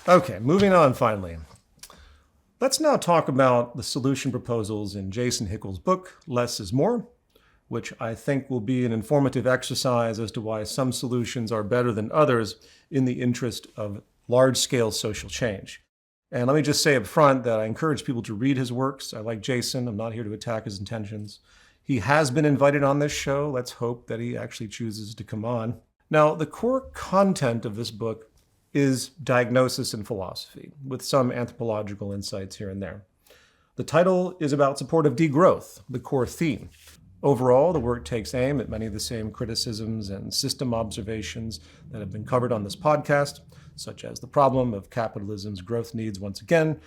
Okay, moving on finally. Let's now talk about the solution proposals in Jason Hickel's book, Less is More, which I think will be an informative exercise as to why some solutions are better than others in the interest of large-scale social change. And let me just say up front that I encourage people to read his works. I like Jason. I'm not here to attack his intentions. He has been invited on this show. Let's hope that he actually chooses to come on. Now, the core content of this book is diagnosis and philosophy, with some anthropological insights here and there. The title is about supportive degrowth, the core theme. Overall, the work takes aim at many of the same criticisms and system observations that have been covered on this podcast, such as the problem of capitalism's growth needs once again,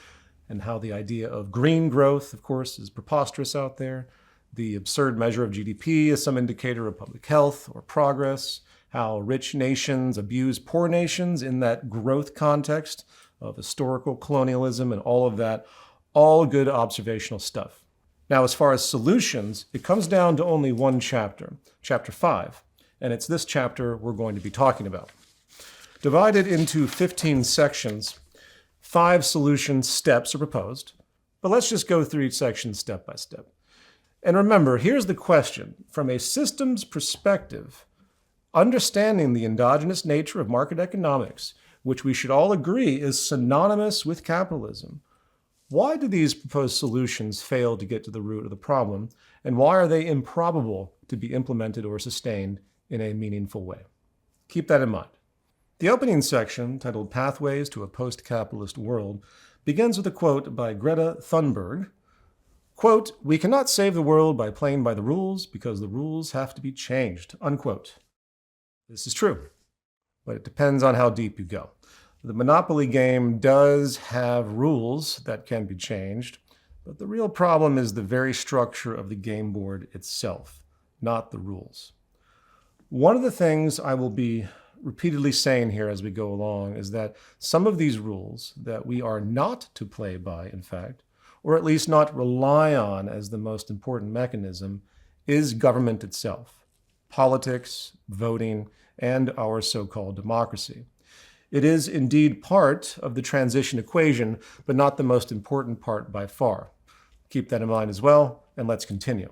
and how the idea of green growth, of course, is preposterous out there, the absurd measure of GDP as some indicator of public health or progress, how rich nations abuse poor nations in that growth context of historical colonialism and all of that, all good observational stuff. Now, as far as solutions, it comes down to only one chapter, chapter 5, and it's this chapter we're going to be talking about. Divided into 15 sections, 5 solution steps are proposed, but let's just go through each section step by step. And remember, here's the question. From a systems perspective, understanding the endogenous nature of market economics, which we should all agree is synonymous with capitalism, why do these proposed solutions fail to get to the root of the problem, and why are they improbable to be implemented or sustained in a meaningful way? Keep that in mind. The opening section, titled Pathways to a Post-Capitalist World, begins with a quote by Greta Thunberg. Quote, "We cannot save the world by playing by the rules because the rules have to be changed," unquote. This is true, but it depends on how deep you go. The Monopoly game does have rules that can be changed, but the real problem is the very structure of the game board itself, not the rules. One of the things I will be repeatedly saying here as we go along is that some of these rules that we are not to play by, in fact, or at least not rely on as the most important mechanism, is government itself, politics, voting, and our so-called democracy. It is indeed part of the transition equation, but not the most important part by far. Keep that in mind as well, and let's continue.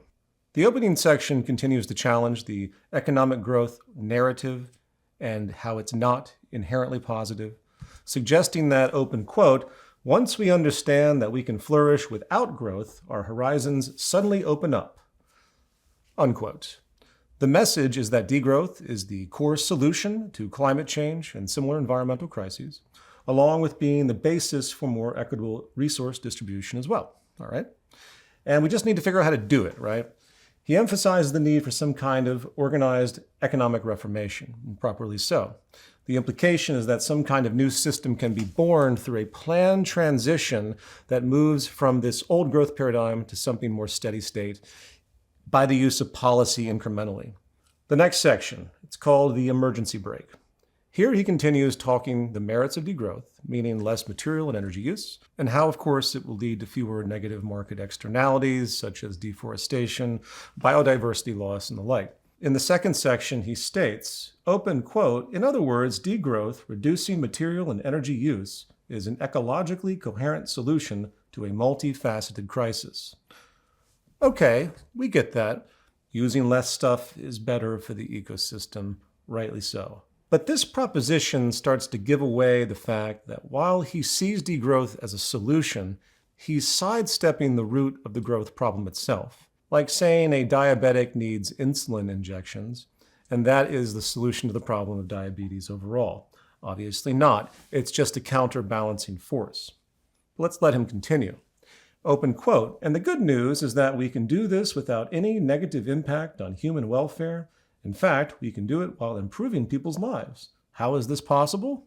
The opening section continues to challenge the economic growth narrative and how it's not inherently positive, suggesting that, open quote, "Once we understand that we can flourish without growth, our horizons suddenly open up," unquote. The message is that degrowth is the core solution to climate change and similar environmental crises, along with being the basis for more equitable resource distribution as well, all right? And we just need to figure out how to do it, right? He emphasizes the need for some kind of organized economic reformation, and properly so. The implication is that some kind of new system can be born through a planned transition that moves from this old growth paradigm to something more steady state by the use of policy incrementally. The next section, it's called the emergency brake. Here he continues talking the merits of degrowth, meaning less material and energy use, and how, of course, it will lead to fewer negative market externalities, such as deforestation, biodiversity loss, and the like. In the second section, he states, open quote, "In other words, degrowth, reducing material and energy use, is an ecologically coherent solution to a multifaceted crisis." Okay, we get that. Using less stuff is better for the ecosystem, rightly so. But this proposition starts to give away the fact that while he sees degrowth as a solution, he's sidestepping the root of the growth problem itself. Like saying a diabetic needs insulin injections, and that is the solution to the problem of diabetes overall. Obviously not. It's just a counterbalancing force. Let's let him continue. Open quote, "And the good news is that we can do this without any negative impact on human welfare. In fact, we can do it while improving people's lives. How is this possible?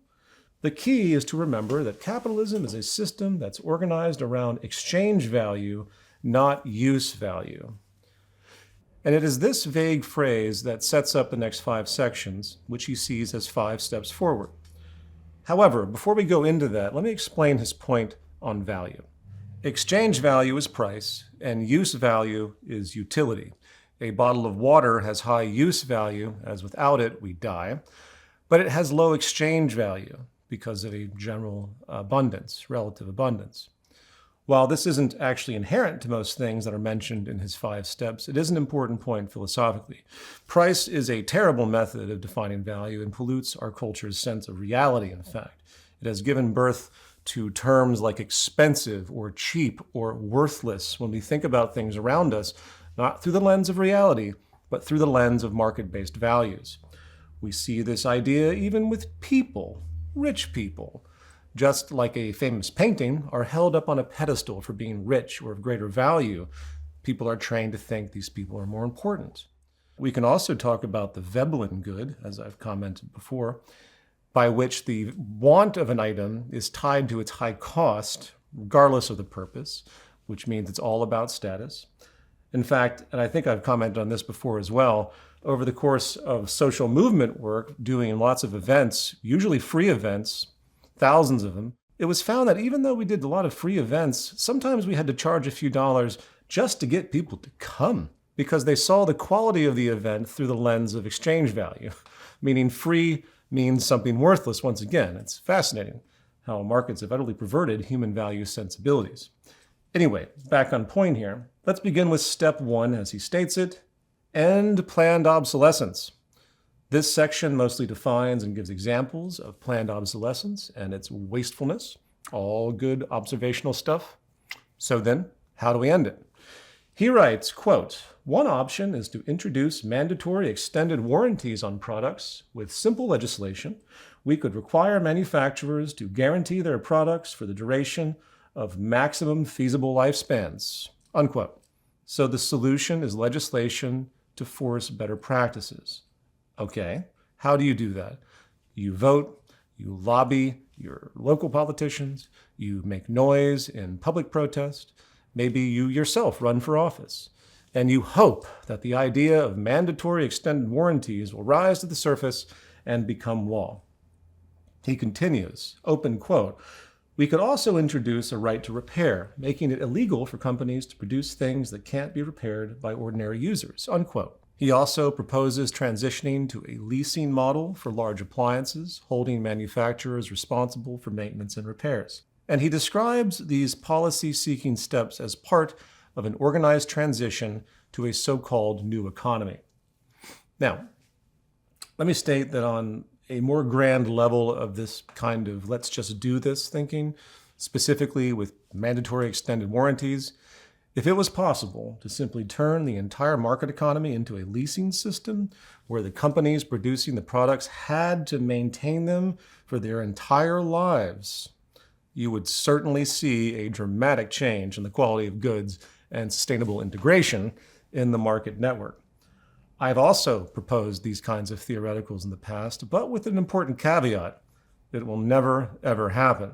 The key is to remember that capitalism is a system that's organized around exchange value, not use value." And it is this vague phrase that sets up the next 5 sections, which he sees as 5 steps forward. However, before we go into that, let me explain his point on value. Exchange value is price, and use value is utility. A bottle of water has high use value, as without it we die, but it has low exchange value because of a general abundance, relative abundance. While this isn't actually inherent to most things that are mentioned in his 5 steps, it is an important point philosophically. Price is a terrible method of defining value and pollutes our culture's sense of reality, in fact. It has given birth to terms like expensive or cheap or worthless when we think about things around us, not through the lens of reality, but through the lens of market-based values. We see this idea even with people, rich people, just like a famous painting, are held up on a pedestal for being rich or of greater value. People are trained to think these people are more important. We can also talk about the Veblen good, as I've commented before, by which the want of an item is tied to its high cost, regardless of the purpose, which means it's all about status. In fact, and I think I've commented on this before as well, over the course of social movement work, doing lots of events, usually free events, thousands of them, it was found that even though we did a lot of free events, sometimes we had to charge a few dollars just to get people to come because they saw the quality of the event through the lens of exchange value, meaning free means something worthless once again. It's fascinating how markets have utterly perverted human value sensibilities. Anyway, back on point here. Let's begin with step 1 as he states it, end planned obsolescence. This section mostly defines and gives examples of planned obsolescence and its wastefulness. All good observational stuff. So then, how do we end it? He writes, quote, "One option is to introduce mandatory extended warranties on products with simple legislation. We could require manufacturers to guarantee their products for the duration of maximum feasible lifespans," unquote. So the solution is legislation to force better practices. Okay, how do you do that? You vote, you lobby your local politicians, you make noise in public protest, maybe you yourself run for office, and you hope that the idea of mandatory extended warranties will rise to the surface and become law. He continues, open quote, "We could also introduce a right to repair, making it illegal for companies to produce things that can't be repaired by ordinary users," unquote. He also proposes transitioning to a leasing model for large appliances, holding manufacturers responsible for maintenance and repairs. And he describes these policy-seeking steps as part of an organized transition to a so-called new economy. Now, let me state that on a more grand level of this kind of let's just do this thinking, specifically with mandatory extended warranties, if it was possible to simply turn the entire market economy into a leasing system where the companies producing the products had to maintain them for their entire lives, you would certainly see a dramatic change in the quality of goods and sustainable integration in the market network. I've also proposed these kinds of theoreticals in the past, but with an important caveat: it will never, ever happen.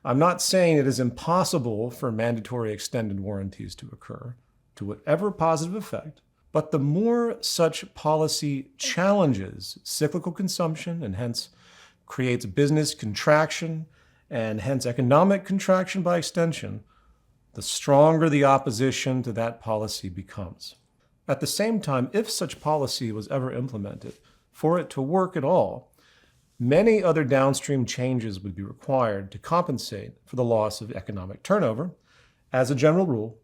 I'm not saying it is impossible for mandatory extended warranties to occur, to whatever positive effect, but the more such policy challenges cyclical consumption and hence creates business contraction and hence economic contraction by extension, the stronger the opposition to that policy becomes. At the same time, if such policy was ever implemented, for it to work at all, many other downstream changes would be required to compensate for the loss of economic turnover, as a general rule,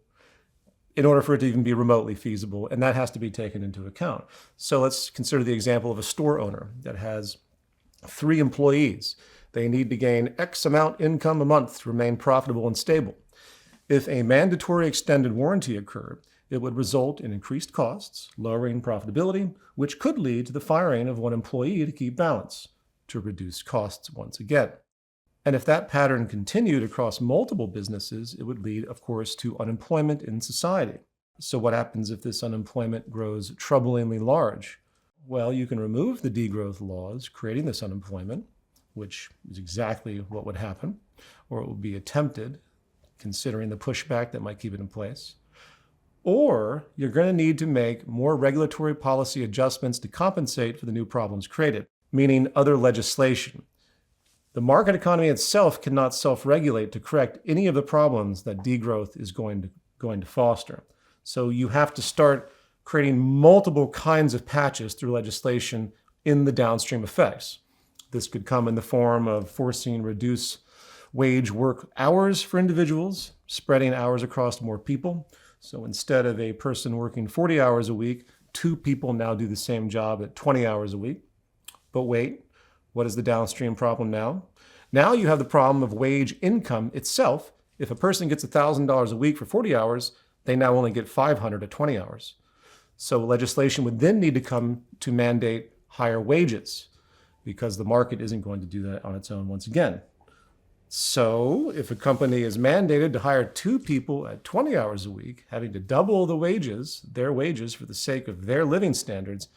in order for it to even be remotely feasible, and that has to be taken into account. So let's consider the example of a store owner that has 3 employees. They need to gain X amount income a month to remain profitable and stable. If a mandatory extended warranty occurred, it would result in increased costs, lowering profitability, which could lead to the firing of one employee to keep balance, to reduce costs once again. And if that pattern continued across multiple businesses, it would lead, of course, to unemployment in society. So what happens if this unemployment grows troublingly large? Well, you can remove the degrowth laws creating this unemployment, which is exactly what would happen, or it would be attempted, considering the pushback that might keep it in place. Or you're going to need to make more regulatory policy adjustments to compensate for the new problems created, meaning other legislation. The market economy itself cannot self-regulate to correct any of the problems that degrowth is going to foster. So you have to start creating multiple kinds of patches through legislation in the downstream effects. This could come in the form of forcing reduced wage work hours for individuals, spreading hours across more people. So instead of a person working 40 hours a week, 2 people now do the same job at 20 hours a week. But wait, what is the downstream problem now? Now you have the problem of wage income itself. If a person gets $1,000 a week for 40 hours, they now only get $500 at 20 hours. So legislation would then need to come to mandate higher wages because the market isn't going to do that on its own once again. So if a company is mandated to hire 2 people at 20 hours a week, having to double the wages, their wages for the sake of their living standards,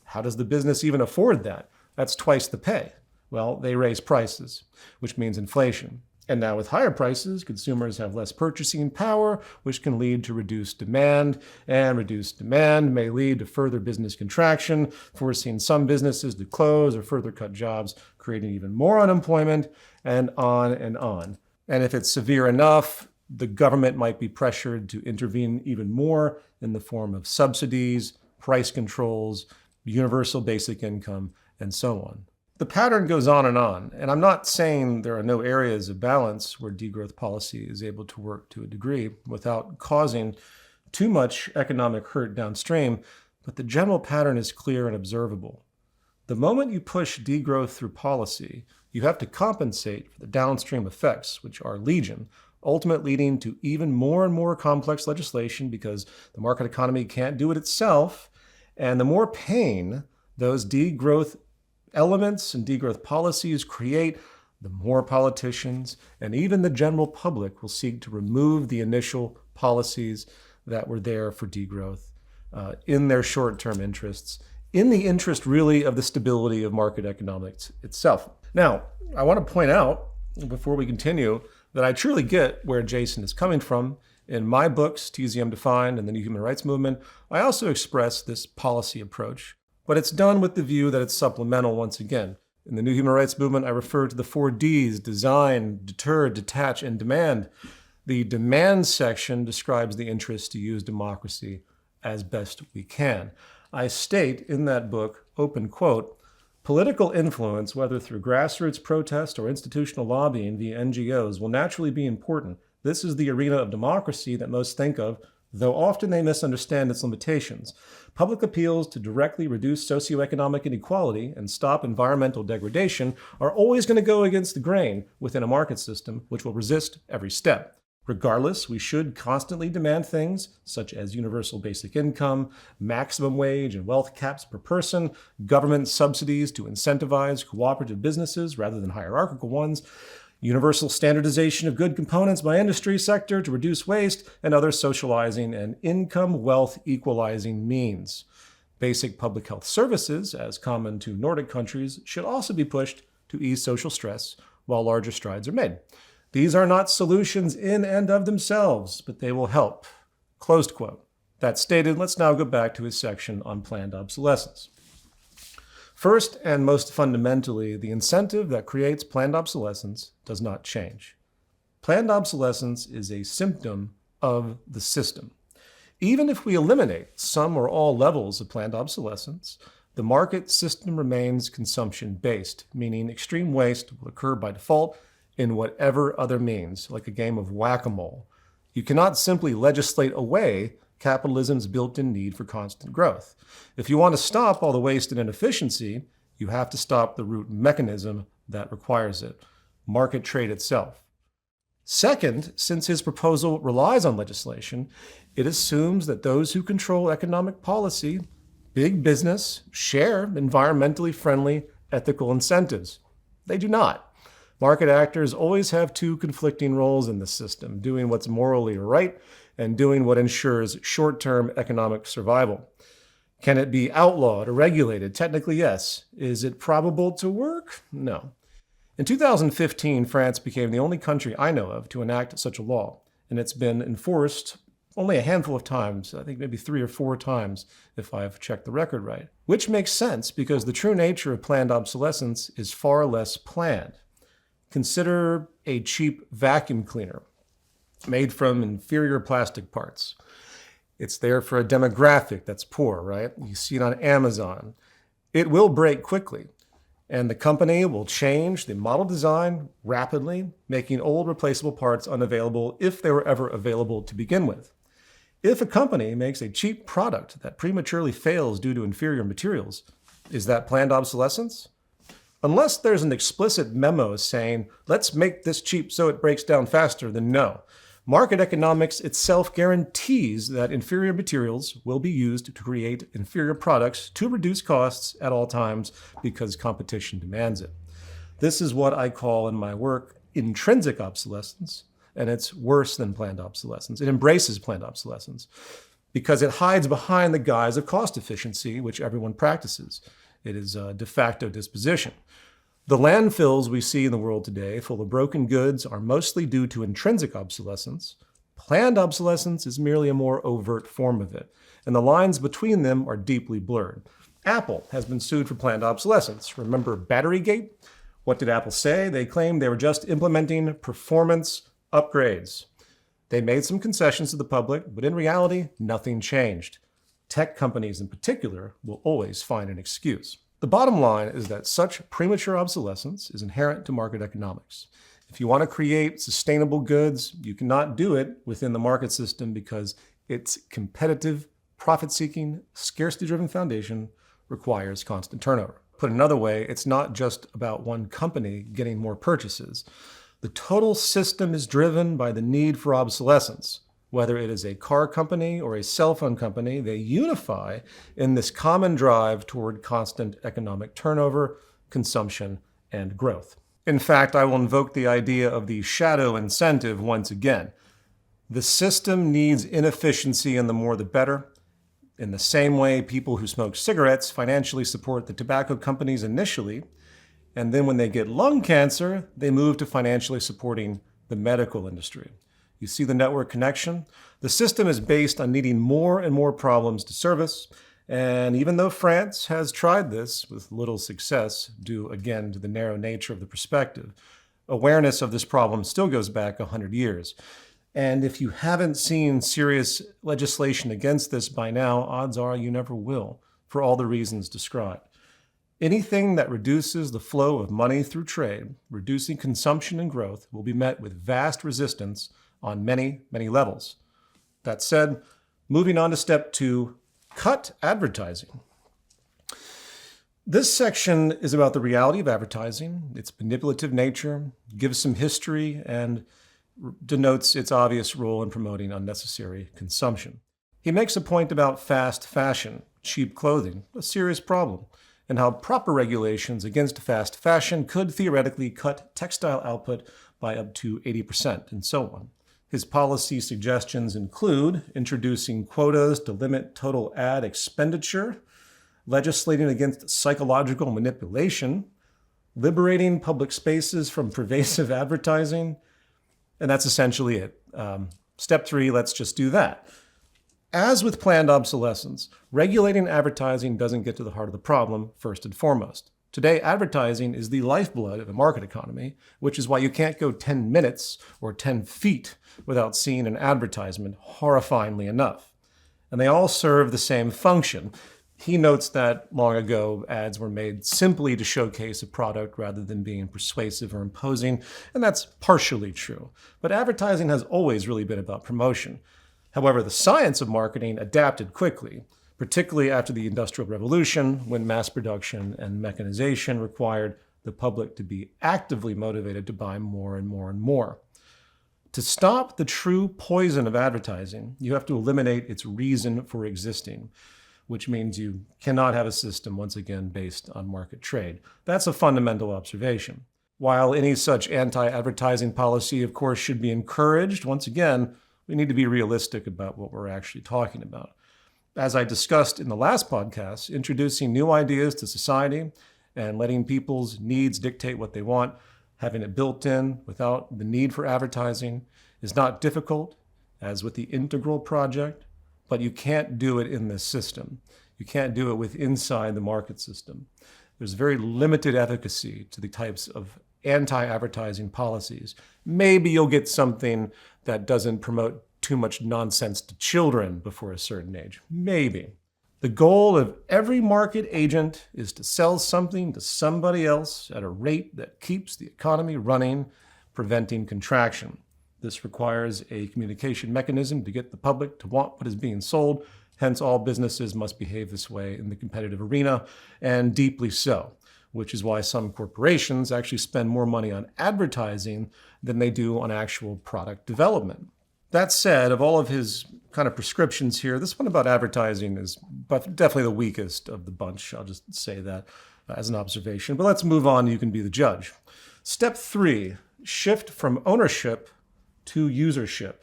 how does the business even afford that? That's twice the pay. Well, they raise prices, which means inflation. And now with higher prices, consumers have less purchasing power, which can lead to reduced demand, and reduced demand may lead to further business contraction, forcing some businesses to close or further cut jobs, creating even more unemployment, and on and on. And if it's severe enough, the government might be pressured to intervene even more in the form of subsidies, price controls, universal basic income, and so on. The pattern goes on, and I'm not saying there are no areas of balance where degrowth policy is able to work to a degree without causing too much economic hurt downstream, but the general pattern is clear and observable. The moment you push degrowth through policy, you have to compensate for the downstream effects, which are legion, ultimately leading to even more and more complex legislation because the market economy can't do it itself, and the more pain those degrowth elements and degrowth policies create, the more politicians and even the general public will seek to remove the initial policies that were there for degrowth in their short-term interests, in the interest really of the stability of market economics itself. Now, I want to point out before we continue that I truly get where Jason is coming from. In my books, TZM Defined and the New Human Rights Movement, I also express this policy approach. But it's done with the view that it's supplemental once again. In the New Human Rights Movement, I refer to the 4 Ds: design, deter, detach, and demand. The demand section describes the interest to use democracy as best we can. I state in that book, open quote, political influence, whether through grassroots protest or institutional lobbying via NGOs, will naturally be important. This is the arena of democracy that most think of, though often they misunderstand its limitations. Public appeals to directly reduce socioeconomic inequality and stop environmental degradation are always going to go against the grain within a market system which will resist every step. Regardless, we should constantly demand things such as universal basic income, maximum wage and wealth caps per person, government subsidies to incentivize cooperative businesses rather than hierarchical ones, universal standardization of good components by industry sector to reduce waste, and other socializing and income wealth equalizing means. Basic public health services, as common to Nordic countries, should also be pushed to ease social stress while larger strides are made. These are not solutions in and of themselves, but they will help. Closed quote. That stated, let's now go back to his section on planned obsolescence. First and most fundamentally, the incentive that creates planned obsolescence does not change. Planned obsolescence is a symptom of the system. Even if we eliminate some or all levels of planned obsolescence, the market system remains consumption-based, meaning extreme waste will occur by default in whatever other means, like a game of whack-a-mole. You cannot simply legislate away capitalism's built-in need for constant growth. If you want to stop all the waste and inefficiency, you have to stop the root mechanism that requires it, market trade itself. Second, since his proposal relies on legislation, it assumes that those who control economic policy, big business, share environmentally friendly ethical incentives. They do not. Market actors always have 2 conflicting roles in the system, doing what's morally right and doing what ensures short-term economic survival. Can it be outlawed or regulated? Technically, yes. Is it probable to work? No. In 2015, France became the only country I know of to enact such a law, and it's been enforced only a handful of times, I think maybe 3 or 4 times if I've checked the record right. Which makes sense because the true nature of planned obsolescence is far less planned. Consider a cheap vacuum cleaner made from inferior plastic parts. It's there for a demographic that's poor, right? You see it on Amazon. It will break quickly. And the company will change the model design rapidly, making old replaceable parts unavailable if they were ever available to begin with. If a company makes a cheap product that prematurely fails due to inferior materials, is that planned obsolescence? Unless there's an explicit memo saying, let's make this cheap so it breaks down faster, then no. Market economics itself guarantees that inferior materials will be used to create inferior products to reduce costs at all times because competition demands it. This is what I call in my work intrinsic obsolescence, and it's worse than planned obsolescence. It embraces planned obsolescence because it hides behind the guise of cost efficiency, which everyone practices. It is a de facto disposition. The landfills we see in the world today, full of broken goods, are mostly due to intrinsic obsolescence. Planned obsolescence is merely a more overt form of it, and the lines between them are deeply blurred. Apple has been sued for planned obsolescence. Remember Batterygate? What did Apple say? They claimed they were just implementing performance upgrades. They made some concessions to the public, but in reality, nothing changed. Tech companies in particular will always find an excuse. The bottom line is that such premature obsolescence is inherent to market economics. If you want to create sustainable goods, you cannot do it within the market system because its competitive, profit-seeking, scarcity-driven foundation requires constant turnover. Put another way, it's not just about one company getting more purchases. The total system is driven by the need for obsolescence. Whether it is a car company or a cell phone company, they unify in this common drive toward constant economic turnover, consumption, and growth. In fact, I will invoke the idea of the shadow incentive once again. The system needs inefficiency, and the more the better. In the same way, people who smoke cigarettes financially support the tobacco companies initially, and then when they get lung cancer, they move to financially supporting the medical industry. You see the network connection? The system is based on needing more and more problems to service, and even though France has tried this with little success, due again to the narrow nature of the perspective, awareness of this problem still goes back 100 years. And if you haven't seen serious legislation against this by now, odds are you never will, for all the reasons described. Anything that reduces the flow of money through trade, reducing consumption and growth, will be met with vast resistance on many, many levels. That said, moving on to step 2, cut advertising. This section is about the reality of advertising, its manipulative nature, gives some history, and denotes its obvious role in promoting unnecessary consumption. He makes a point about fast fashion, cheap clothing, a serious problem, and how proper regulations against fast fashion could theoretically cut textile output by up to 80%, and so on. His policy suggestions include introducing quotas to limit total ad expenditure, legislating against psychological manipulation, liberating public spaces from pervasive advertising, and that's essentially it. Step 3, let's just do that. As with planned obsolescence, regulating advertising doesn't get to the heart of the problem first and foremost. Today, advertising is the lifeblood of a market economy, which is why you can't go 10 minutes or 10 feet without seeing an advertisement, horrifyingly enough. And they all serve the same function. He notes that long ago, ads were made simply to showcase a product rather than being persuasive or imposing, and that's partially true. But advertising has always really been about promotion. However, the science of marketing adapted quickly, particularly after the Industrial Revolution, when mass production and mechanization required the public to be actively motivated to buy more and more and more. To stop the true poison of advertising, you have to eliminate its reason for existing, which means you cannot have a system, once again, based on market trade. That's a fundamental observation. While any such anti-advertising policy, of course, should be encouraged, once again, we need to be realistic about what we're actually talking about. As I discussed in the last podcast, introducing new ideas to society and letting people's needs dictate what they want, having it built in without the need for advertising, is not difficult, as with the Integral project, but you can't do it in this system. You can't do it with inside the market system. There's very limited efficacy to the types of anti-advertising policies. Maybe you'll get something that doesn't promote too much nonsense to children before a certain age. Maybe. The goal of every market agent is to sell something to somebody else at a rate that keeps the economy running, preventing contraction. This requires a communication mechanism to get the public to want what is being sold. Hence, all businesses must behave this way in the competitive arena, and deeply so, which is why some corporations actually spend more money on advertising than they do on actual product development. That said, of all of his kind of prescriptions here, this one about advertising is definitely the weakest of the bunch. I'll just say that as an observation. But let's move on. You can be the judge. Step 3, shift from ownership to usership.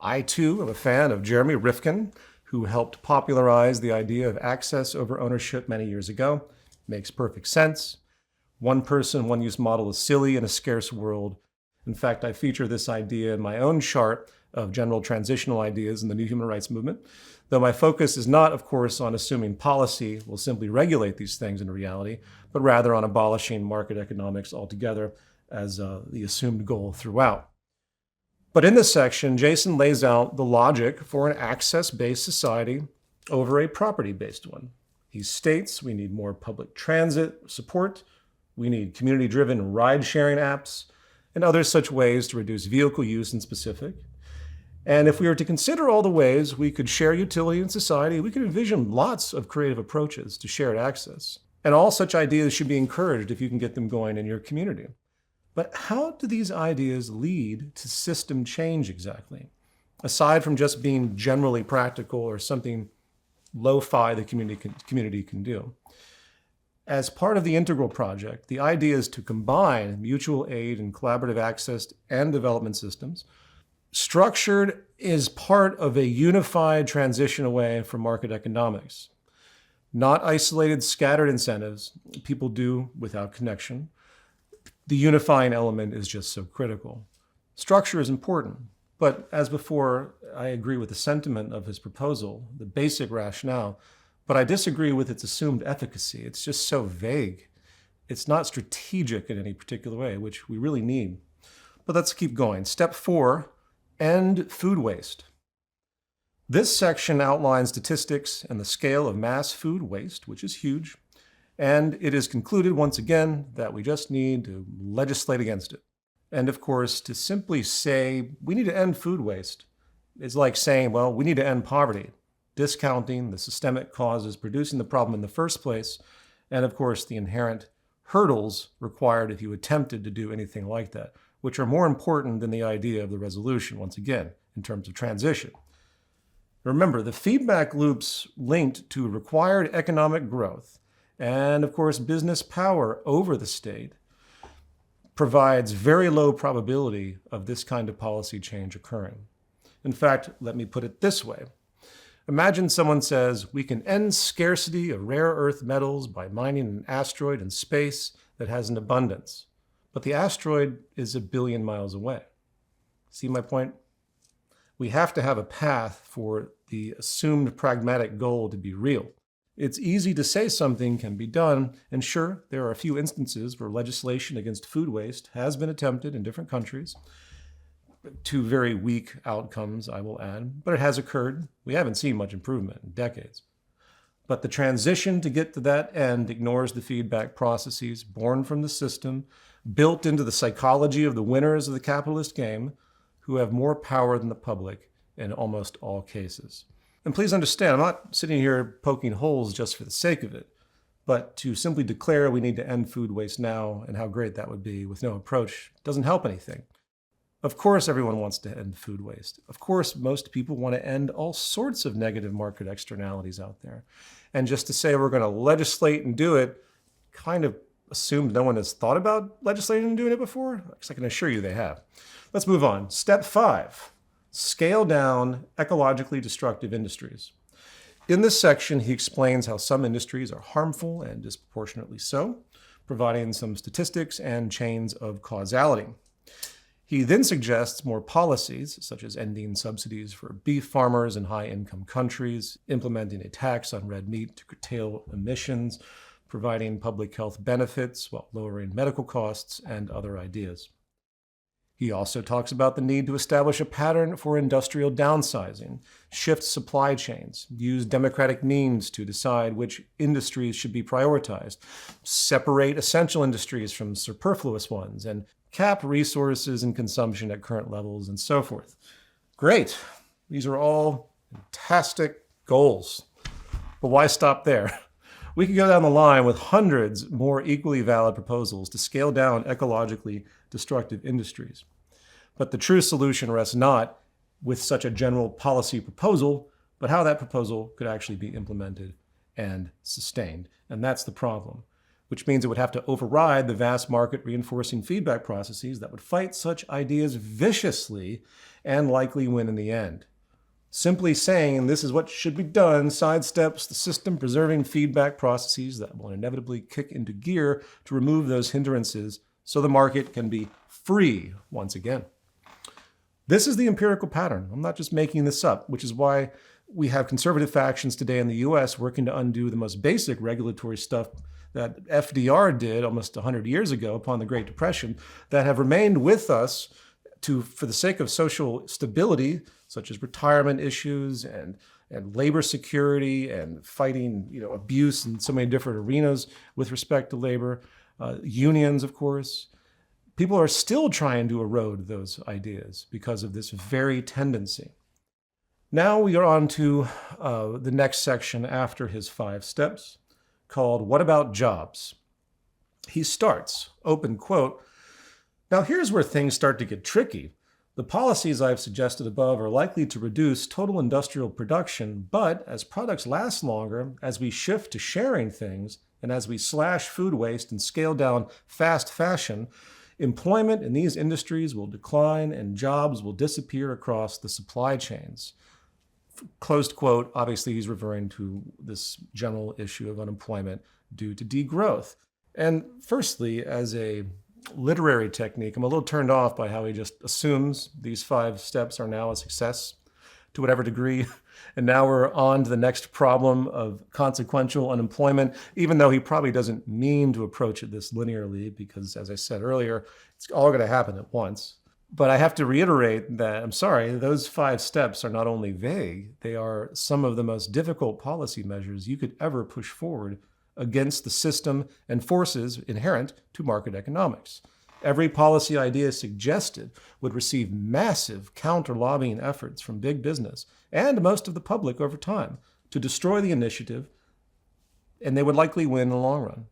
I, too, am a fan of Jeremy Rifkin, who helped popularize the idea of access over ownership many years ago. Makes perfect sense. One person, one use model is silly in a scarce world. In fact, I feature this idea in my own chart of general transitional ideas in the new human rights movement, though my focus is not, of course, on assuming policy will simply regulate these things in reality, but rather on abolishing market economics altogether as the assumed goal throughout. But in this section, Jason lays out the logic for an access-based society over a property-based one. He states we need more public transit support, we need community-driven ride-sharing apps, and other such ways to reduce vehicle use in specific. And if we were to consider all the ways we could share utility in society, we could envision lots of creative approaches to shared access. And all such ideas should be encouraged if you can get them going in your community. But how do these ideas lead to system change exactly? Aside from just being generally practical or something lo-fi the community can do. As part of the Integral project, the idea is to combine mutual aid and collaborative access and development systems, structured as part of a unified transition away from market economics. Not isolated, scattered incentives people do without connection. The unifying element is just so critical. Structure is important, but as before, I agree with the sentiment of his proposal, the basic rationale, but I disagree with its assumed efficacy. It's just so vague. It's not strategic in any particular way, which we really need. But let's keep going. Step 4, end food waste. This section outlines statistics and the scale of mass food waste, which is huge, and it is concluded once again that we just need to legislate against it. And of course, to simply say we need to end food waste is like saying, well, we need to end poverty, discounting the systemic causes producing the problem in the first place, and of course the inherent hurdles required if you attempted to do anything like that, which are more important than the idea of the resolution, once again, in terms of transition. Remember, the feedback loops linked to required economic growth and, of course, business power over the state provides very low probability of this kind of policy change occurring. In fact, let me put it this way. Imagine someone says, we can end scarcity of rare earth metals by mining an asteroid in space that has an abundance. But the asteroid is 1 billion miles away. See my point? We have to have a path for the assumed pragmatic goal to be real. It's easy to say something can be done, and sure, there are a few instances where legislation against food waste has been attempted in different countries. 2 very weak outcomes, I will add, but it has occurred. We haven't seen much improvement in decades. But the transition to get to that end ignores the feedback processes born from the system, built into the psychology of the winners of the capitalist game, who have more power than the public in almost all cases. And please understand, I'm not sitting here poking holes just for the sake of it, but to simply declare we need to end food waste now and how great that would be with no approach doesn't help anything. Of course everyone wants to end food waste. Of course most people want to end all sorts of negative market externalities out there. And just to say we're going to legislate and do it kind of assumes no one has thought about legislating and doing it before, because I can assure you they have. Let's move on. Step 5, scale down ecologically destructive industries. In this section, he explains how some industries are harmful and disproportionately so, providing some statistics and chains of causality. He then suggests more policies, such as ending subsidies for beef farmers in high-income countries, implementing a tax on red meat to curtail emissions, providing public health benefits while lowering medical costs, and other ideas. He also talks about the need to establish a pattern for industrial downsizing, shift supply chains, use democratic means to decide which industries should be prioritized, separate essential industries from superfluous ones, and cap resources and consumption at current levels, and so forth. Great. These are all fantastic goals. But why stop there? We could go down the line with hundreds more equally valid proposals to scale down ecologically destructive industries. But the true solution rests not with such a general policy proposal, but how that proposal could actually be implemented and sustained. And that's the problem, which means it would have to override the vast market reinforcing feedback processes that would fight such ideas viciously and likely win in the end. Simply saying this is what should be done sidesteps the system-preserving feedback processes that will inevitably kick into gear to remove those hindrances so the market can be free once again. This is the empirical pattern. I'm not just making this up, which is why we have conservative factions today in the US working to undo the most basic regulatory stuff that FDR did almost 100 years ago upon the Great Depression that have remained with us for the sake of social stability, such as retirement issues and labor security and fighting abuse in so many different arenas with respect to labor, unions, of course. People are still trying to erode those ideas because of this very tendency. Now we are on to the next section after his 5 steps, called What About Jobs? He starts, open quote, "Now here's where things start to get tricky. The policies I've suggested above are likely to reduce total industrial production, but as products last longer, as we shift to sharing things, and as we slash food waste and scale down fast fashion, employment in these industries will decline and jobs will disappear across the supply chains." Closed quote. Obviously, he's referring to this general issue of unemployment due to degrowth. And firstly, as a literary technique, I'm a little turned off by how he just assumes these 5 steps are now a success to whatever degree. And now we're on to the next problem of consequential unemployment, even though he probably doesn't mean to approach it this linearly, because as I said earlier, it's all going to happen at once. But I have to reiterate that, I'm sorry, those 5 steps are not only vague, they are some of the most difficult policy measures you could ever push forward against the system and forces inherent to market economics. Every policy idea suggested would receive massive counter-lobbying efforts from big business and most of the public over time to destroy the initiative, and they would likely win in the long run.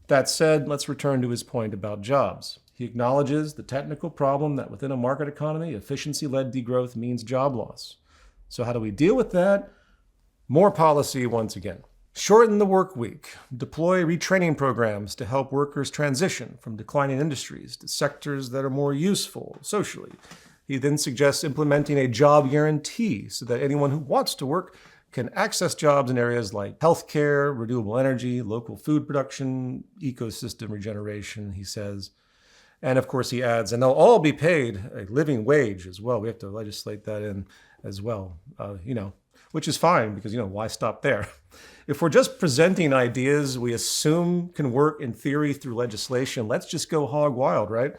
That said, let's return to his point about jobs. He acknowledges the technical problem that within a market economy, efficiency-led degrowth means job loss. So how do we deal with that? More policy once again. Shorten the work week. Deploy retraining programs to help workers transition from declining industries to sectors that are more useful socially. He then suggests implementing a job guarantee so that anyone who wants to work can access jobs in areas like healthcare, renewable energy, local food production, ecosystem regeneration, he says. And of course, he adds, and they'll all be paid a living wage as well. We have to legislate that in as well, which is fine because, why stop there? If we're just presenting ideas we assume can work in theory through legislation, let's just go hog wild, right?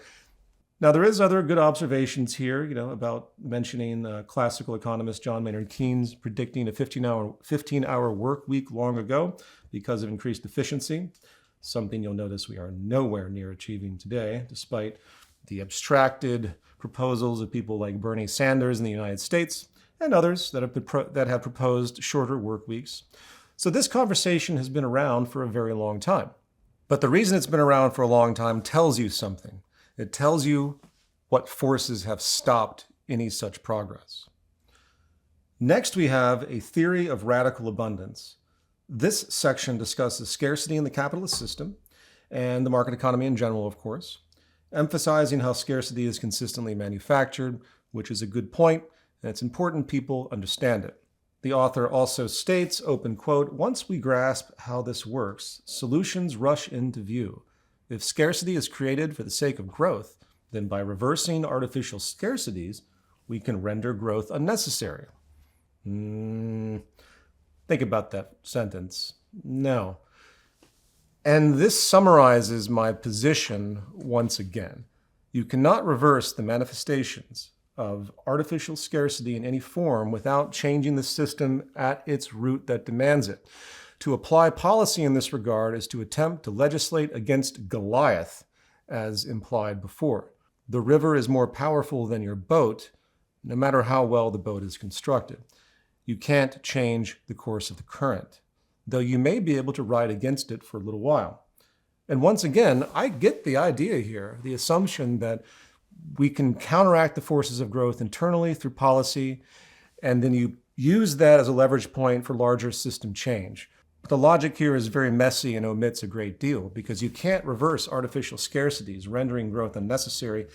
Now, there is other good observations here, about mentioning classical economist John Maynard Keynes predicting a 15-hour work week long ago because of increased efficiency, something you'll notice we are nowhere near achieving today, despite the abstracted proposals of people like Bernie Sanders in the United States and others that have proposed shorter work weeks. So this conversation has been around for a very long time. But the reason it's been around for a long time tells you something. It tells you what forces have stopped any such progress. Next, we have a theory of radical abundance. This section discusses scarcity in the capitalist system and the market economy in general, of course, emphasizing how scarcity is consistently manufactured, which is a good point, and it's important people understand it. The author also states, open quote, "Once we grasp how this works, solutions rush into view. If scarcity is created for the sake of growth, then by reversing artificial scarcities, we can render growth unnecessary." Think about that sentence. No. And this summarizes my position once again. You cannot reverse the manifestations of artificial scarcity in any form without changing the system at its root that demands it. To apply policy in this regard is to attempt to legislate against Goliath, as implied before. The river is more powerful than your boat, no matter how well the boat is constructed. You can't change the course of the current, though you may be able to ride against it for a little while. And once again, I get the idea here, the assumption that we can counteract the forces of growth internally through policy, and then you use that as a leverage point for larger system change. But the logic here is very messy and omits a great deal, because you can't reverse artificial scarcities, rendering growth unnecessary,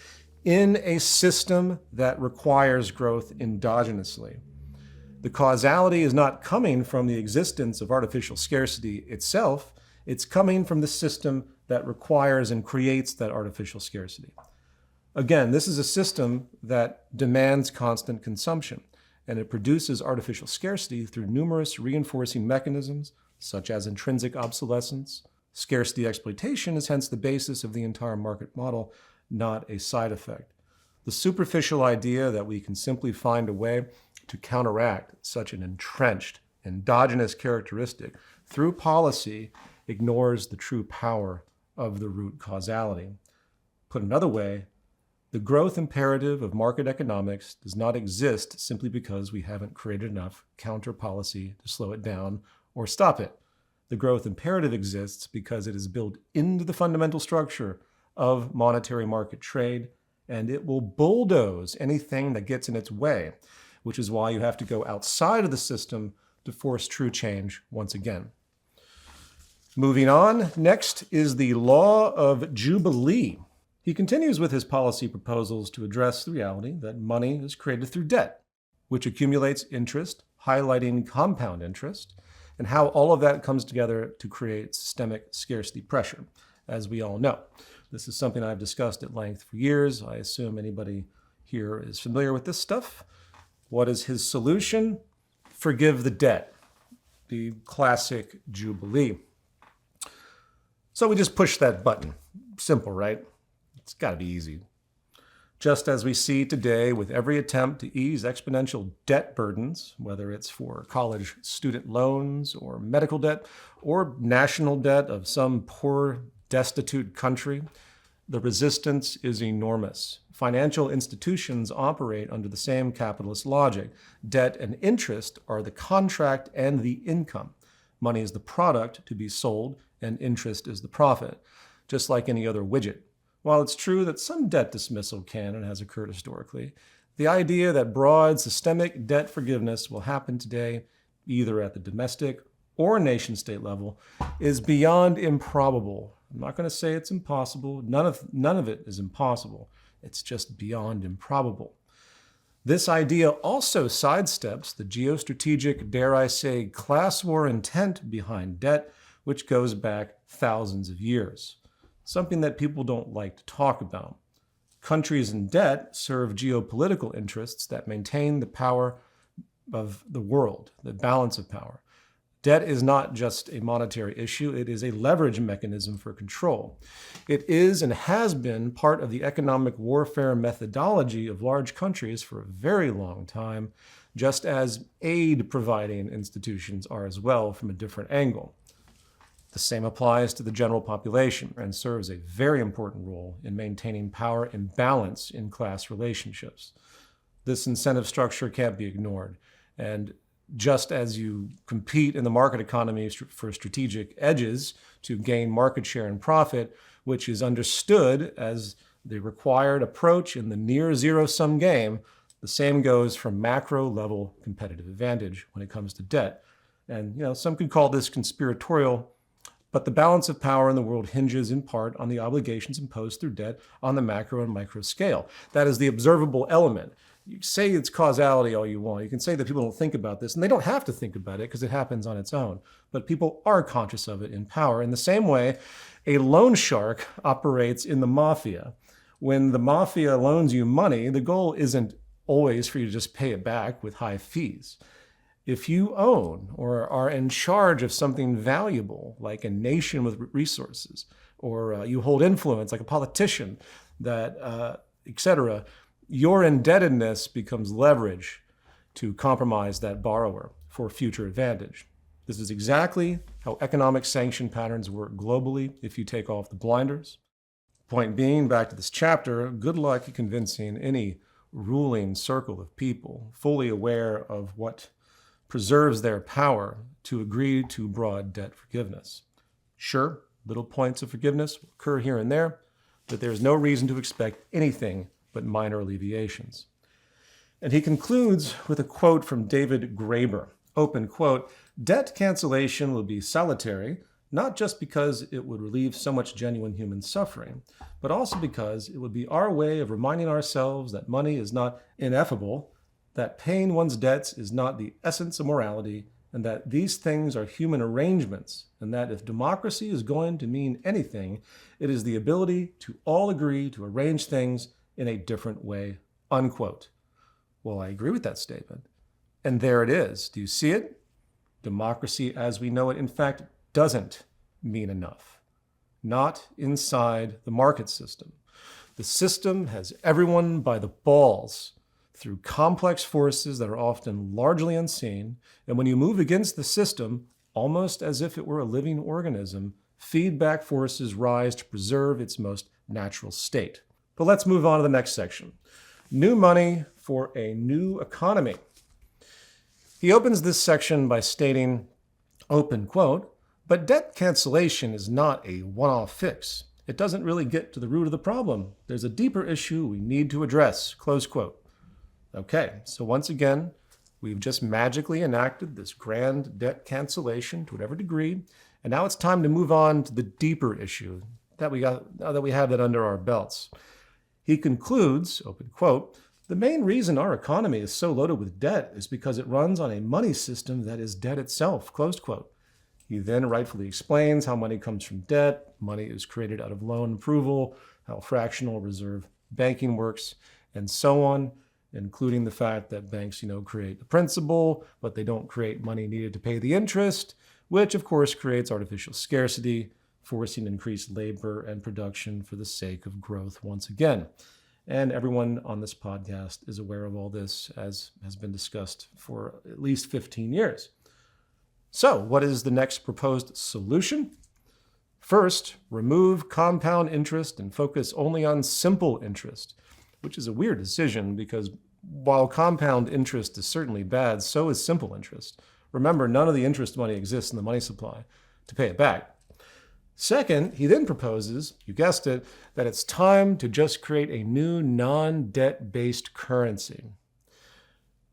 in a system that requires growth endogenously. The causality is not coming from the existence of artificial scarcity itself, it's coming from the system that requires and creates that artificial scarcity. Again, this is a system that demands constant consumption, and it produces artificial scarcity through numerous reinforcing mechanisms, such as intrinsic obsolescence. Scarcity exploitation is hence the basis of the entire market model, not a side effect. The superficial idea that we can simply find a way to counteract such an entrenched, endogenous characteristic through policy ignores the true power of the root causality. Put another way, the growth imperative of market economics does not exist simply because we haven't created enough counter policy to slow it down or stop it. The growth imperative exists because it is built into the fundamental structure of monetary market trade, and it will bulldoze anything that gets in its way, which is why you have to go outside of the system to force true change once again. Moving on, next is the law of Jubilee. He continues with his policy proposals to address the reality that money is created through debt, which accumulates interest, highlighting compound interest, and how all of that comes together to create systemic scarcity pressure, as we all know. This is something I've discussed at length for years. I assume anybody here is familiar with this stuff. What is his solution? Forgive the debt, the classic Jubilee. So we just push that button. Simple, right? It's got to be easy. Just as we see today with every attempt to ease exponential debt burdens, whether it's for college student loans or medical debt or national debt of some poor, destitute country, the resistance is enormous. Financial institutions operate under the same capitalist logic. Debt and interest are the contract and the income. Money is the product to be sold, and interest is the profit, just like any other widget. While it's true that some debt dismissal can and has occurred historically, the idea that broad systemic debt forgiveness will happen today, either at the domestic or nation-state level, is beyond improbable. I'm not going to say it's impossible. None of it is impossible. It's just beyond improbable. This idea also sidesteps the geostrategic, dare I say, class war intent behind debt, which goes back thousands of years, something that people don't like to talk about. Countries in debt serve geopolitical interests that maintain the power of the world, the balance of power. Debt is not just a monetary issue, it is a leverage mechanism for control. It is and has been part of the economic warfare methodology of large countries for a very long time, just as aid-providing institutions are as well from a different angle. The same applies to the general population and serves a very important role in maintaining power and balance in class relationships. This incentive structure can't be ignored, and just as you compete in the market economy for strategic edges to gain market share and profit, which is understood as the required approach in the near zero-sum game, the same goes for macro-level competitive advantage when it comes to debt. And some could call this conspiratorial, but the balance of power in the world hinges in part on the obligations imposed through debt on the macro and micro scale. That is the observable element. You say it's causality all you want. You can say that people don't think about this, and they don't have to think about it because it happens on its own. But people are conscious of it in power. In the same way, a loan shark operates in the mafia. When the mafia loans you money, the goal isn't always for you to just pay it back with high fees. If you own or are in charge of something valuable, like a nation with resources, or you hold influence like a politician, that, etc., your indebtedness becomes leverage to compromise that borrower for future advantage. This is exactly how economic sanction patterns work globally if you take off the blinders. Point being, back to this chapter, good luck convincing any ruling circle of people fully aware of what preserves their power to agree to broad debt forgiveness. Sure, little points of forgiveness will occur here and there, but there is no reason to expect anything but minor alleviations. And he concludes with a quote from David Graeber, open quote, "Debt cancellation will be salutary, not just because it would relieve so much genuine human suffering, but also because it would be our way of reminding ourselves that money is not ineffable, that paying one's debts is not the essence of morality, and that these things are human arrangements, and that if democracy is going to mean anything, it is the ability to all agree to arrange things in a different way," unquote. Well, I agree with that statement. And there it is. Do you see it? Democracy as we know it, in fact, doesn't mean enough. Not inside the market system. The system has everyone by the balls through complex forces that are often largely unseen, and when you move against the system, almost as if it were a living organism, feedback forces rise to preserve its most natural state. But let's move on to the next section. New money for a new economy. He opens this section by stating, open quote, "But debt cancellation is not a one-off fix. It doesn't really get to the root of the problem. There's a deeper issue we need to address," close quote. Okay, so once again, we've just magically enacted this grand debt cancellation to whatever degree, and now it's time to move on to the deeper issue that we have that under our belts. He concludes, open quote, "The main reason our economy is so loaded with debt is because it runs on a money system that is debt itself," close quote. He then rightfully explains how money comes from debt, money is created out of loan approval, how fractional reserve banking works, and so on, including the fact that banks, create the principal, but they don't create money needed to pay the interest, which of course creates artificial scarcity, forcing increased labor and production for the sake of growth once again. And everyone on this podcast is aware of all this, as has been discussed for at least 15 years. So, what is the next proposed solution? First, remove compound interest and focus only on simple interest, which is a weird decision because while compound interest is certainly bad, so is simple interest. Remember, none of the interest money exists in the money supply to pay it back. Second, he then proposes, you guessed it, that it's time to just create a new non-debt-based currency.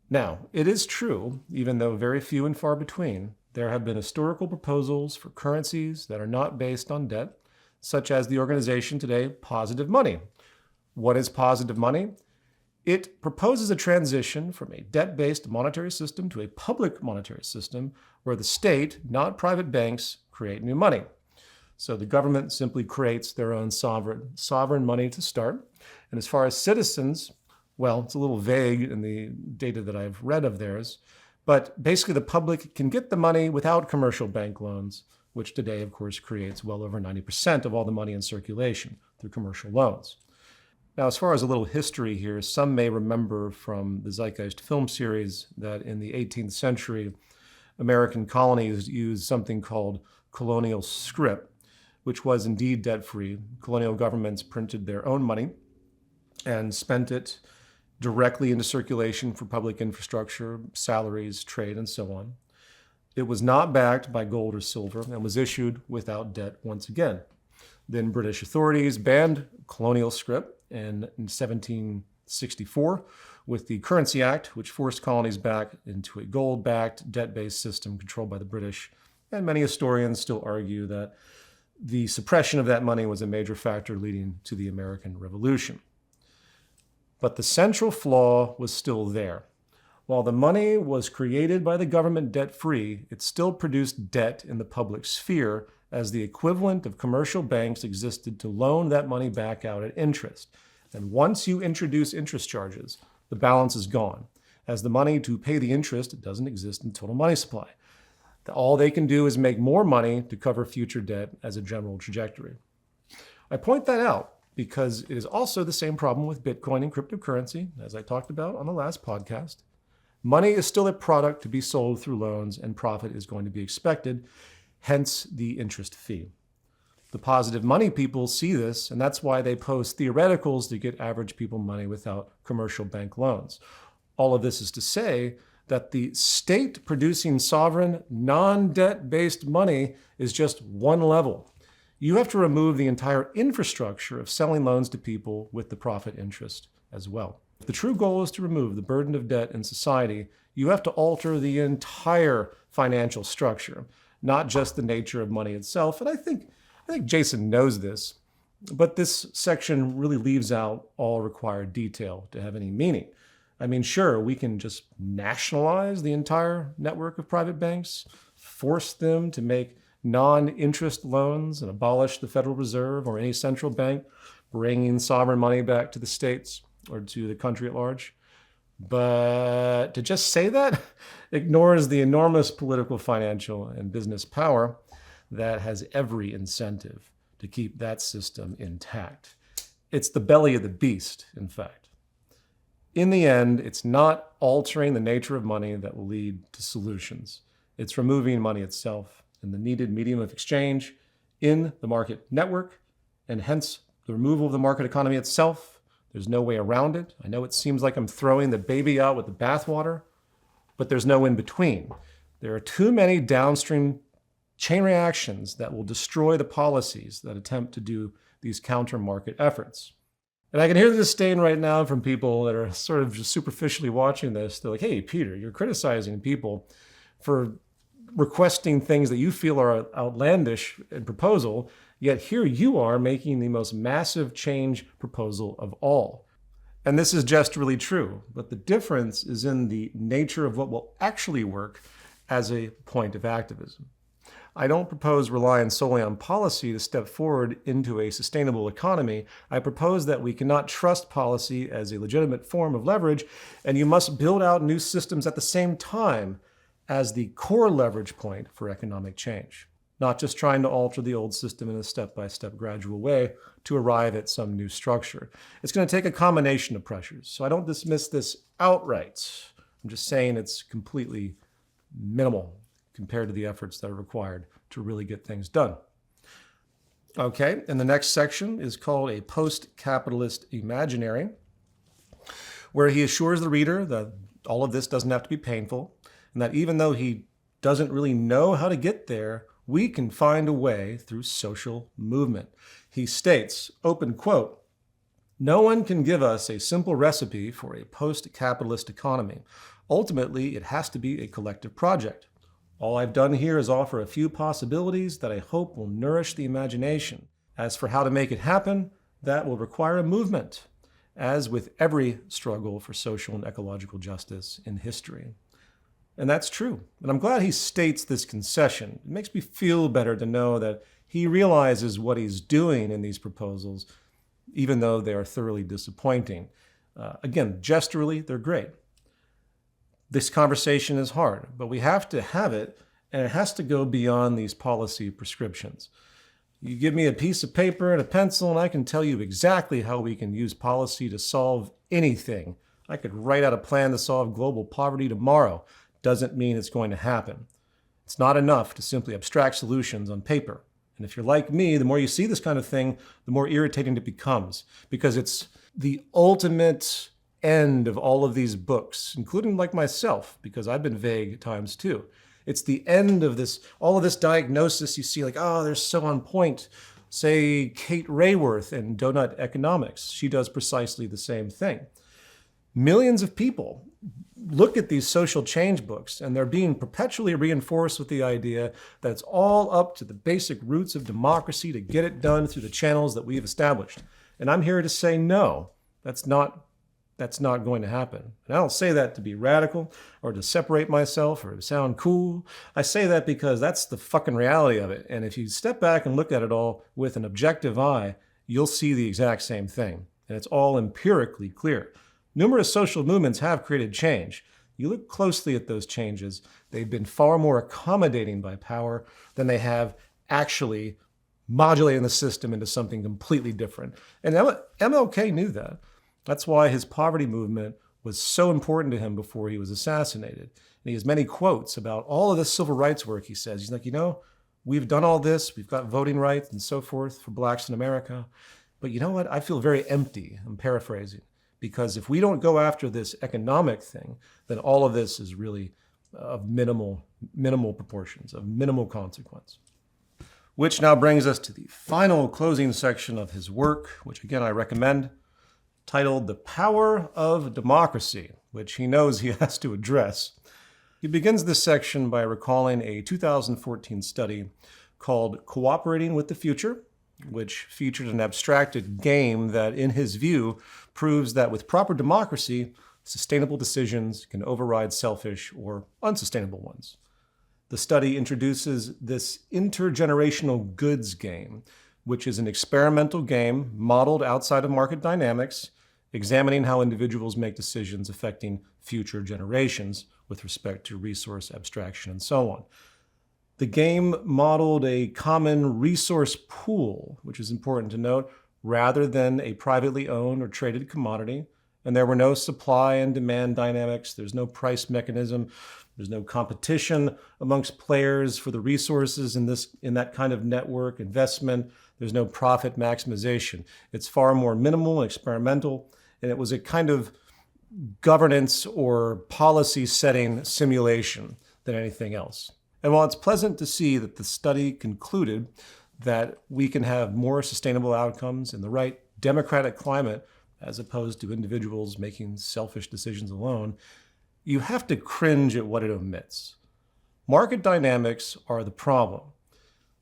Now, it is true, even though very few and far between, there have been historical proposals for currencies that are not based on debt, such as the organization today, Positive Money. What is positive money? It proposes a transition from a debt-based monetary system to a public monetary system where the state, not private banks, create new money. So the government simply creates their own sovereign money to start. And as far as citizens, well, it's a little vague in the data that I've read of theirs, but basically the public can get the money without commercial bank loans, which today, of course, creates well over 90% of all the money in circulation through commercial loans. Now, as far as a little history here, some may remember from the Zeitgeist film series that in the 18th century, American colonies used something called colonial scrip, which was indeed debt-free. Colonial governments printed their own money and spent it directly into circulation for public infrastructure, salaries, trade, and so on. It was not backed by gold or silver and was issued without debt once again. Then British authorities banned colonial scrip in 1764 with the Currency Act, which forced colonies back into a gold-backed, debt-based system controlled by the British. And many historians still argue that the suppression of that money was a major factor leading to the American Revolution. But the central flaw was still there. While the money was created by the government debt-free, it still produced debt in the public sphere as the equivalent of commercial banks existed to loan that money back out at interest. And once you introduce interest charges, the balance is gone, as the money to pay the interest doesn't exist in the total money supply. All they can do is make more money to cover future debt as a general trajectory. I point that out because it is also the same problem with Bitcoin and cryptocurrency, as I talked about on the last podcast. Money is still a product to be sold through loans, and profit is going to be expected, hence the interest fee. The positive money people see this, and that's why they post theoreticals to get average people money without commercial bank loans. All of this is to say that the state producing sovereign, non-debt-based money is just one level. You have to remove the entire infrastructure of selling loans to people with the profit interest as well. If the true goal is to remove the burden of debt in society, you have to alter the entire financial structure, not just the nature of money itself. And I think Jason knows this, but this section really leaves out all required detail to have any meaning. I mean, sure, we can just nationalize the entire network of private banks, force them to make non-interest loans and abolish the Federal Reserve or any central bank, bringing sovereign money back to the states or to the country at large. But to just say that ignores the enormous political, financial, and business power that has every incentive to keep that system intact. It's the belly of the beast, in fact. In the end, it's not altering the nature of money that will lead to solutions. It's removing money itself and the needed medium of exchange in the market network, and hence the removal of the market economy itself. There's no way around it. I know it seems like I'm throwing the baby out with the bathwater, but there's no in between. There are too many downstream chain reactions that will destroy the policies that attempt to do these counter-market efforts. And I can hear the disdain right now from people that are sort of just superficially watching this. They're like, hey, Peter, you're criticizing people for requesting things that you feel are outlandish in proposal, yet here you are making the most massive change proposal of all. And this is just really true, but the difference is in the nature of what will actually work as a point of activism. I don't propose relying solely on policy to step forward into a sustainable economy. I propose that we cannot trust policy as a legitimate form of leverage, and you must build out new systems at the same time as the core leverage point for economic change, not just trying to alter the old system in a step-by-step gradual way to arrive at some new structure. It's going to take a combination of pressures, so I don't dismiss this outright. I'm just saying it's completely minimal compared to the efforts that are required to really get things done. Okay, and the next section is called a post-capitalist imaginary, where he assures the reader that all of this doesn't have to be painful, and that even though he doesn't really know how to get there, we can find a way through social movement. He states, open quote, "No one can give us a simple recipe for a post-capitalist economy. Ultimately, it has to be a collective project. All I've done here is offer a few possibilities that I hope will nourish the imagination. As for how to make it happen, that will require a movement, as with every struggle for social and ecological justice in history." And that's true. And I'm glad he states this concession. It makes me feel better to know that he realizes what he's doing in these proposals, even though they are thoroughly disappointing. Again, gesturally, they're great. This conversation is hard, but we have to have it, and it has to go beyond these policy prescriptions. You give me a piece of paper and a pencil, and I can tell you exactly how we can use policy to solve anything. I could write out a plan to solve global poverty tomorrow. Doesn't mean it's going to happen. It's not enough to simply abstract solutions on paper. And if you're like me, the more you see this kind of thing, the more irritating it becomes, because it's the ultimate end of all of these books, including like myself, because I've been vague at times too. It's the end of this, all of this diagnosis you see like, oh, they're so on point. Say Kate Rayworth in Donut Economics. She does precisely the same thing. Millions of people look at these social change books, and they're being perpetually reinforced with the idea that it's all up to the basic roots of democracy to get it done through the channels that we've established. And I'm here to say no, that's not going to happen. And I don't say that to be radical or to separate myself or to sound cool. I say that because that's the fucking reality of it. And if you step back and look at it all with an objective eye, you'll see the exact same thing. And it's all empirically clear. Numerous social movements have created change. You look closely at those changes, they've been far more accommodating by power than they have actually modulating the system into something completely different. And MLK knew that. That's why his poverty movement was so important to him before he was assassinated. And he has many quotes about all of this civil rights work, he says. He's like, we've done all this, we've got voting rights and so forth for blacks in America. But you know what? I feel very empty, I'm paraphrasing, because if we don't go after this economic thing, then all of this is really of minimal proportions, of minimal consequence. Which now brings us to the final closing section of his work, which again I recommend, titled The Power of Democracy, which he knows he has to address. He begins this section by recalling a 2014 study called Cooperating with the Future, which featured an abstracted game that, in his view, proves that with proper democracy, sustainable decisions can override selfish or unsustainable ones. The study introduces this intergenerational goods game, which is an experimental game modeled outside of market dynamics, examining how individuals make decisions affecting future generations with respect to resource abstraction and so on. The game modeled a common resource pool, which is important to note, rather than a privately owned or traded commodity. And there were no supply and demand dynamics. There's no price mechanism. There's no competition amongst players for the resources in that kind of network investment. There's no profit maximization. It's far more minimal and experimental, and it was a kind of governance or policy setting simulation than anything else. And while it's pleasant to see that the study concluded that we can have more sustainable outcomes in the right democratic climate as opposed to individuals making selfish decisions alone, you have to cringe at what it omits. Market dynamics are the problem.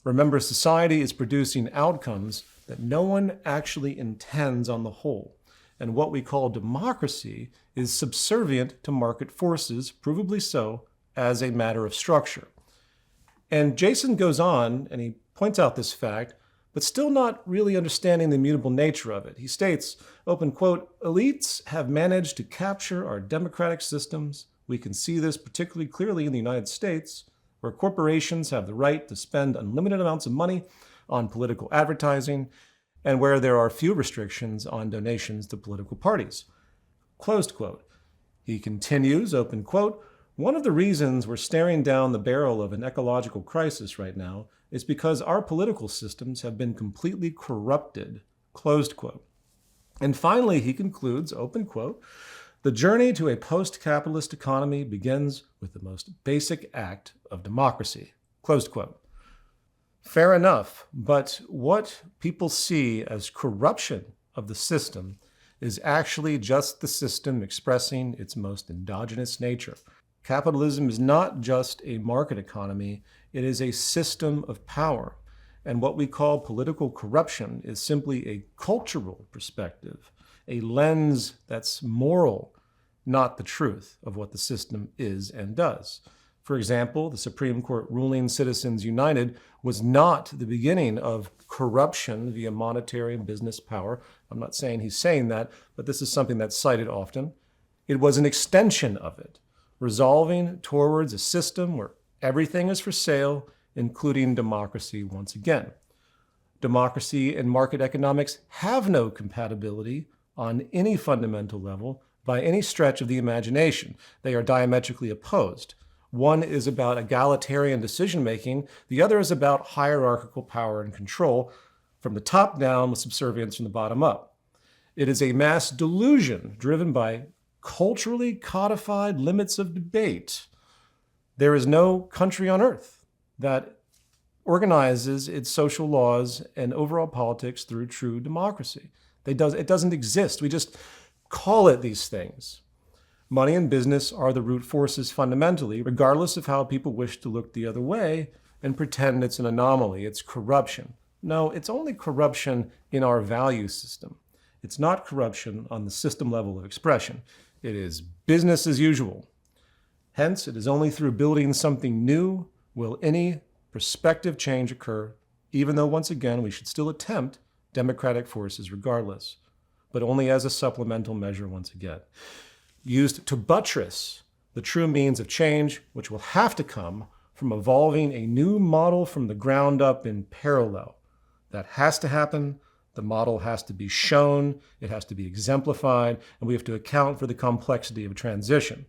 Remember, society is producing outcomes that no one actually intends on the whole. And what we call democracy is subservient to market forces, provably so, as a matter of structure. And Jason goes on, and he points out this fact, but still not really understanding the immutable nature of it. He states, open quote, elites have managed to capture our democratic systems. We can see this particularly clearly in the United States, where corporations have the right to spend unlimited amounts of money on political advertising, and where there are few restrictions on donations to political parties. Closed quote. He continues, open quote, one of the reasons we're staring down the barrel of an ecological crisis right now is because our political systems have been completely corrupted, closed quote. And finally, he concludes, open quote, the journey to a post-capitalist economy begins with the most basic act of democracy, closed quote. Fair enough, but what people see as corruption of the system is actually just the system expressing its most endogenous nature. Capitalism is not just a market economy, it is a system of power. And what we call political corruption is simply a cultural perspective, a lens that's moral, not the truth of what the system is and does. For example, the Supreme Court ruling Citizens United was not the beginning of corruption via monetary and business power. I'm not saying he's saying that, but this is something that's cited often. It was an extension of it, resolving towards a system where everything is for sale, including democracy once again. Democracy and market economics have no compatibility on any fundamental level by any stretch of the imagination. They are diametrically opposed. One is about egalitarian decision-making. The other is about hierarchical power and control from the top down with subservience from the bottom up. It is a mass delusion driven by culturally codified limits of debate. There is no country on earth that organizes its social laws and overall politics through true democracy. It doesn't exist. We just call it these things. Money and business are the root forces fundamentally, regardless of how people wish to look the other way and pretend it's an anomaly, it's corruption. No, it's only corruption in our value system. It's not corruption on the system level of expression. It is business as usual. Hence, it is only through building something new will any prospective change occur, even though, once again, we should still attempt democratic forces regardless, but only as a supplemental measure once again, used to buttress the true means of change, which will have to come from evolving a new model from the ground up in parallel. That has to happen. The model has to be shown, it has to be exemplified, and we have to account for the complexity of transition.